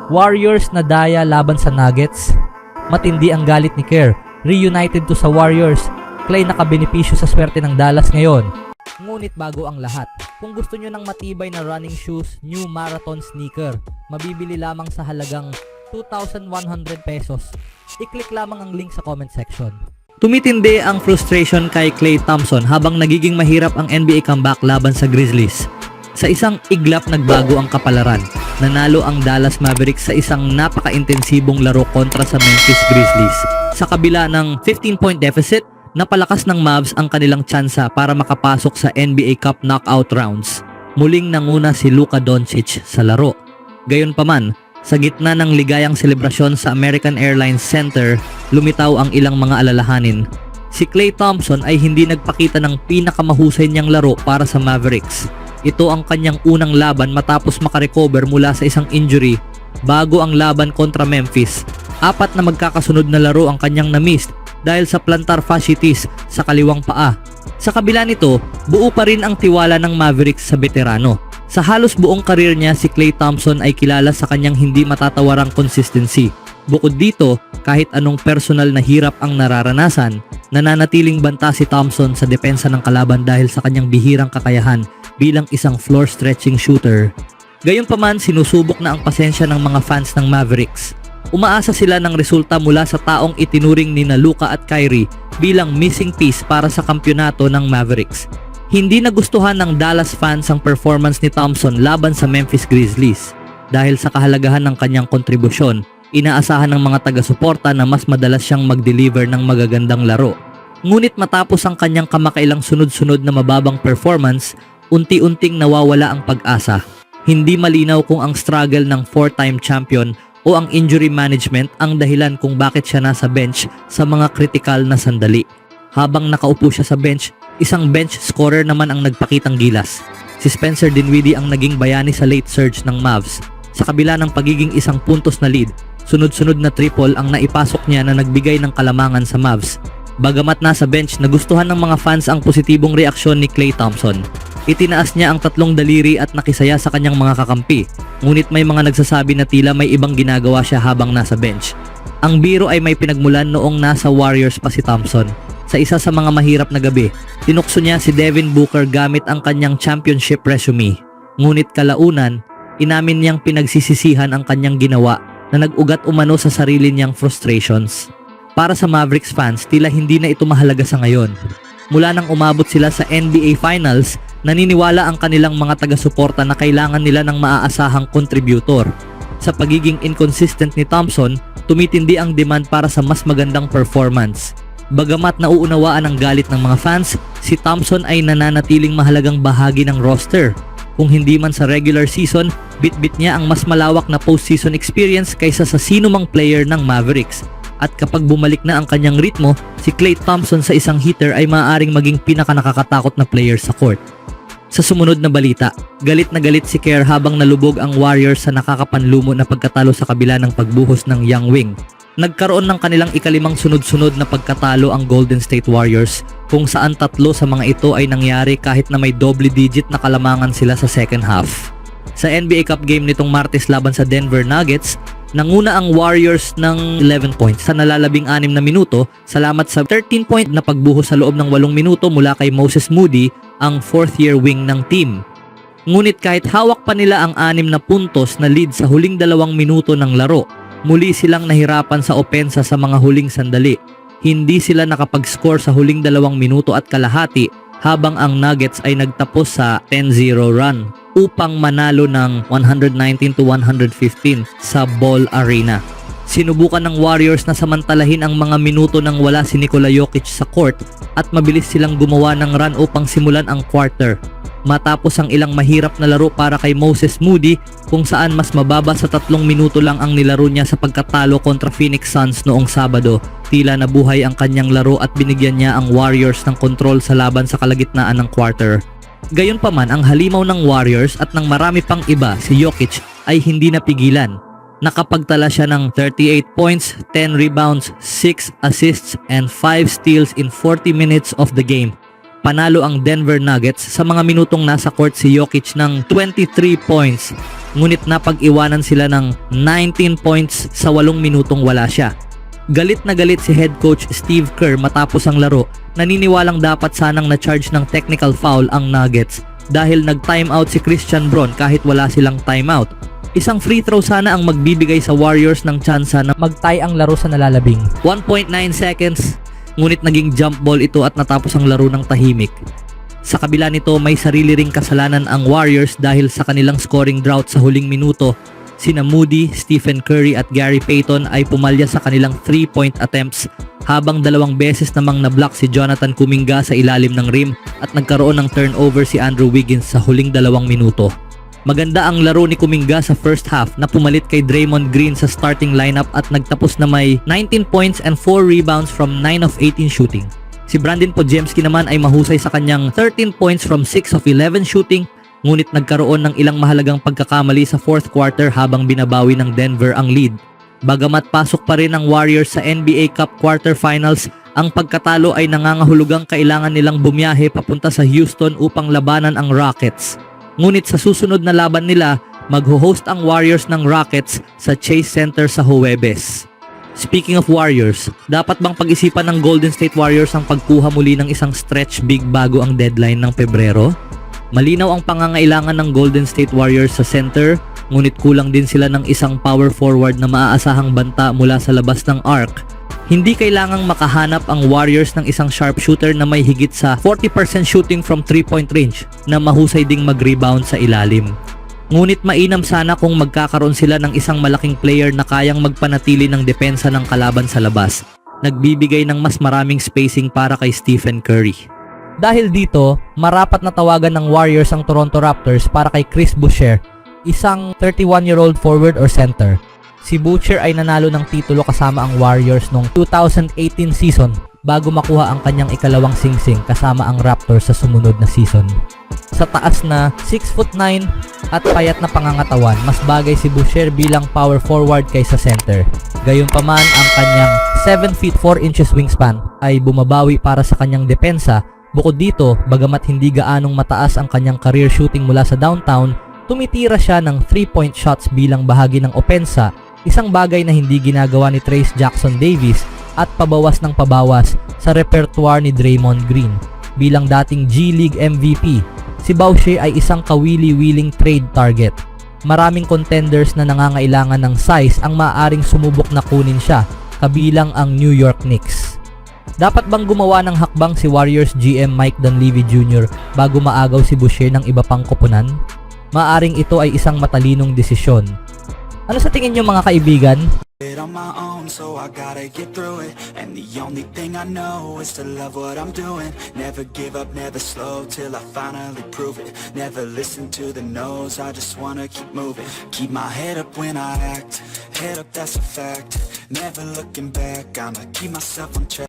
Warriors na daya laban sa Nuggets. Matindi ang galit ni Kerr. Reunited to sa Warriors. Clay nakabenepisyo sa swerte ng Dallas ngayon. Ngunit bago ang lahat, kung gusto nyo ng matibay na running shoes, new marathon sneaker, mabibili lamang sa halagang 2,100 pesos. I-click lamang ang link sa comment section. Tumitindi ang frustration kay Klay Thompson habang nagiging mahirap ang NBA comeback laban sa Grizzlies. Sa isang iglap nagbago ang kapalaran. Nanalo ang Dallas Mavericks sa isang napaka-intensibong laro kontra sa Memphis Grizzlies. Sa kabila ng 15-point deficit, napalakas ng Mavs ang kanilang tsansa para makapasok sa NBA Cup knockout rounds. Muling nanguna si Luka Doncic sa laro. Gayunpaman, sa gitna ng ligayang selebrasyon sa American Airlines Center, lumitaw ang ilang mga alalahanin. Si Klay Thompson ay hindi nagpakita ng pinakamahusay niyang laro para sa Mavericks. Ito ang kanyang unang laban matapos makarecover mula sa isang injury bago ang laban kontra Memphis. 4 na magkakasunod na laro ang kanyang na-miss dahil sa plantar fasciitis sa kaliwang paa. Sa kabila nito, buo pa rin ang tiwala ng Mavericks sa veterano. Sa halos buong karir niya, si Klay Thompson ay kilala sa kanyang hindi matatawarang consistency. Bukod dito, kahit anong personal na hirap ang nararanasan, nananatiling banta si Thompson sa depensa ng kalaban dahil sa kanyang bihirang kakayahan bilang isang floor-stretching shooter. Gayunpaman, sinusubok na ang pasensya ng mga fans ng Mavericks. Umaasa sila ng resulta mula sa taong itinuring ni Luka at Kyrie bilang missing piece para sa kampyonato ng Mavericks. Hindi nagustuhan ng Dallas fans ang performance ni Thompson laban sa Memphis Grizzlies. Dahil sa kahalagahan ng kanyang kontribusyon, inaasahan ng mga taga-suporta na mas madalas siyang mag-deliver ng magagandang laro. Ngunit matapos ang kanyang kamakailang sunod-sunod na mababang performance, unti-unting nawawala ang pag-asa. Hindi malinaw kung ang struggle ng 4-time champion o ang injury management ang dahilan kung bakit siya nasa bench sa mga kritikal na sandali. Habang nakaupo siya sa bench, isang bench scorer naman ang nagpakitang gilas. Si Spencer Dinwiddie ang naging bayani sa late surge ng Mavs. Sa kabila ng pagiging isang puntos na lead, sunod-sunod na triple ang naipasok niya na nagbigay ng kalamangan sa Mavs. Bagamat nasa bench, nagustuhan ng mga fans ang positibong reaksyon ni Klay Thompson. Itinaas niya ang 3 daliri at nakisaya sa kanyang mga kakampi. Ngunit may mga nagsasabi na tila may ibang ginagawa siya habang nasa bench. Ang biro ay may pinagmulan noong nasa Warriors pa si Thompson. Sa isa sa mga mahirap na gabi, tinukso niya si Devin Booker gamit ang kanyang championship resume. Ngunit kalaunan, inamin niyang pinagsisisihan ang kanyang ginawa na nag-ugat umano sa sarili niyang frustrations. Para sa Mavericks fans, tila hindi na ito mahalaga sa ngayon. Mula nang umabot sila sa NBA Finals, naniniwala ang kanilang mga taga-suporta na kailangan nila ng maaasahang contributor. Sa pagiging inconsistent ni Thompson, tumitindi ang demand para sa mas magandang performance. Bagamat nauunawaan ang galit ng mga fans, si Thompson ay nananatiling mahalagang bahagi ng roster. Kung hindi man sa regular season, bit-bit niya ang mas malawak na postseason experience kaysa sa sinumang player ng Mavericks. At kapag bumalik na ang kanyang ritmo, si Klay Thompson sa isang hitter ay maaaring maging pinakanakakatakot na player sa court. Sa sumunod na balita, galit na galit si Kerr habang nalubog ang Warriors sa nakakapanlumo na pagkatalo sa kabila ng pagbuhos ng Young Wing. Nagkaroon ng kanilang ikalimang sunod-sunod na pagkatalo ang Golden State Warriors, kung saan 3 sa mga ito ay nangyari kahit na may double-digit na kalamangan sila sa second half. Sa NBA Cup game nitong Martes laban sa Denver Nuggets, nanguna ang Warriors ng 11 points sa nalalabing-6 na minuto salamat sa 13-point na pagbuhos sa loob ng 8 minuto mula kay Moses Moody, ang 4th-year wing ng team. Ngunit kahit hawak pa nila ang 6 na puntos na lead sa huling 2 minuto ng laro, muli silang nahirapan sa opensa sa mga huling sandali. Hindi sila nakapag-score sa huling 2 minuto at kalahati habang ang Nuggets ay nagtapos sa 10-0 run upang manalo ng 119-115 sa Ball Arena. Sinubukan ng Warriors na samantalahin ang mga minuto nang wala si Nikola Jokic sa court at mabilis silang gumawa ng run upang simulan ang quarter. Matapos ang ilang mahirap na laro para kay Moses Moody, kung saan mas mababa sa 3 minuto lang ang nilaro niya sa pagkatalo kontra Phoenix Suns noong Sabado, tila nabuhay ang kanyang laro at binigyan niya ang Warriors ng kontrol sa laban sa kalagitnaan ng quarter. Gayunpaman, ang halimaw ng Warriors at ng marami pang iba, si Jokic, ay hindi napigilan. Nakapagtala siya ng 38 points, 10 rebounds, 6 assists, and 5 steals in 40 minutes of the game. Panalo ang Denver Nuggets sa mga minutong nasa court si Jokic ng 23 points, ngunit napag-iwanan sila ng 19 points sa 8 minutong wala siya. Galit na galit si head coach Steve Kerr matapos ang laro, naniniwalang dapat sanang na-charge ng technical foul ang Nuggets dahil nag-timeout si Christian Braun kahit wala silang timeout. Isang free throw sana ang magbibigay sa Warriors ng tsansa na mag-tie ang laro sa nalalabing 1.9 seconds, ngunit naging jump ball ito at natapos ang laro ng tahimik. Sa kabila nito, may sarili ring kasalanan ang Warriors dahil sa kanilang scoring drought sa huling minuto. Sina Moody, Stephen Curry at Gary Payton ay pumalya sa kanilang 3-point attempts habang 2 beses namang na-block si Jonathan Kuminga sa ilalim ng rim at nagkaroon ng turnover si Andrew Wiggins sa huling 2 minuto. Maganda ang laro ni Kuminga sa first half na pumalit kay Draymond Green sa starting lineup at nagtapos na may 19 points and 4 rebounds from 9 of 18 shooting. Si Brandon Podziemski naman ay mahusay sa kanyang 13 points from 6 of 11 shooting, ngunit nagkaroon ng ilang mahalagang pagkakamali sa fourth quarter habang binabawi ng Denver ang lead. Bagamat pasok pa rin ang Warriors sa NBA Cup quarterfinals, ang pagkatalo ay nangangahulugang kailangan nilang bumiyahe papunta sa Houston upang labanan ang Rockets. Ngunit sa susunod na laban nila, magho-host ang Warriors ng Rockets sa Chase Center sa Huwebes. Speaking of Warriors, dapat bang pag-isipan ng Golden State Warriors ang pagkuha muli ng isang stretch big bago ang deadline ng Pebrero? Malinaw ang pangangailangan ng Golden State Warriors sa center, ngunit kulang din sila ng isang power forward na maaasahang banta mula sa labas ng arc. Hindi kailangang makahanap ang Warriors ng isang sharpshooter na may higit sa 40% shooting from 3-point range na mahusay ding mag-rebound sa ilalim. Ngunit mainam sana kung magkakaroon sila ng isang malaking player na kayang magpanatili ng depensa ng kalaban sa labas, nagbibigay ng mas maraming spacing para kay Stephen Curry. Dahil dito, marapat na tawagan ng Warriors ang Toronto Raptors para kay Chris Boucher, isang 31-year-old forward or center. Si Boucher ay nanalo ng titulo kasama ang Warriors noong 2018 season bago makuha ang kanyang ikalawang singsing kasama ang Raptors sa sumunod na season. Sa taas na 6'9" at payat na pangangatawan, mas bagay si Boucher bilang power forward kaysa center. Gayunpaman, ang kanyang 7'4" wingspan ay bumabawi para sa kanyang depensa. Bukod dito, bagamat hindi gaanong mataas ang kanyang career shooting mula sa downtown, tumitira siya ng 3-point shots bilang bahagi ng opensa, isang bagay na hindi ginagawa ni Trayce Jackson Davis at pabawas ng pabawas sa repertoire ni Draymond Green. Bilang dating G League MVP, si Boucher ay isang kawili-wiling trade target. Maraming contenders na nangangailangan ng size ang maaaring sumubok na kunin siya, kabilang ang New York Knicks. Dapat bang gumawa ng hakbang si Warriors GM Mike Dunleavy Jr. bago maagaw si Boucher ng iba pang koponan? Maaring ito ay isang matalinong desisyon. Ano sa tingin niyo mga kaibigan? On my own, so I gotta get through it. And the only thing I know is to love what I'm doing. Never give up, never slow till I finally prove it. Never listen to the no's, I just wanna keep moving. Keep my head up when I act, head up, that's a fact. Never looking back, I'ma keep myself on track.